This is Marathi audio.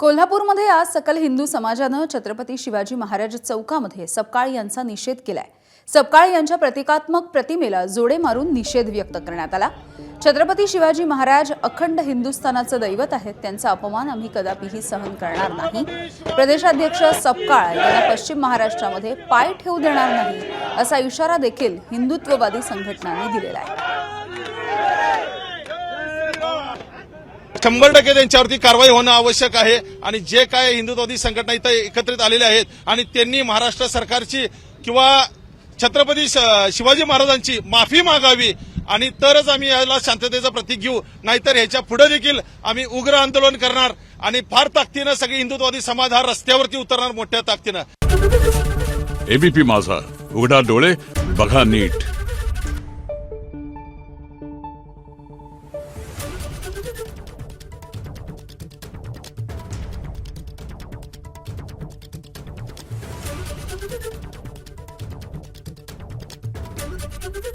कोल्हापूरमध्ये आज सकल हिंदू समाजानं छत्रपती शिवाजी महाराज चौकामध्ये सपकाळ यांचा निषेध केलाय। सपकाळ यांच्या प्रतिकात्मक प्रतिमेला जोडे मारून निषेध व्यक्त करण्यात आला। छत्रपती शिवाजी महाराज अखंड हिंदुस्थानाचं दैवत आहेत, त्यांचा अपमान आम्ही कदापिही सहन करणार नाही। प्रदेशाध्यक्ष सपकाळ यांना पश्चिम महाराष्ट्रामध्ये पाय ठेवू देणार नाही असा इशारा देखील हिंदुत्ववादी संघटनांनी दिलेला आहे। 100% त्यांच्यावरती कारवाई होणं आवश्यक आहे आणि जे काय हिंदुत्ववादी संघटना इथं एकत्रित आलेल्या आहेत आणि त्यांनी महाराष्ट्र सरकारची किंवा छत्रपती शिवाजी महाराजांची माफी मागावी आणि तरच आम्ही याला शांततेचं प्रतीक घेऊ, नाहीतर ह्याच्या पुढे देखील आम्ही उग्र आंदोलन करणार आणि फार ताकदीनं सगळे हिंदुत्ववादी समाज हा रस्त्यावरती उतरणार मोठ्या ताकदीनं। एबीपी माझा, उघडा डोळे बघा नीट। Thank you.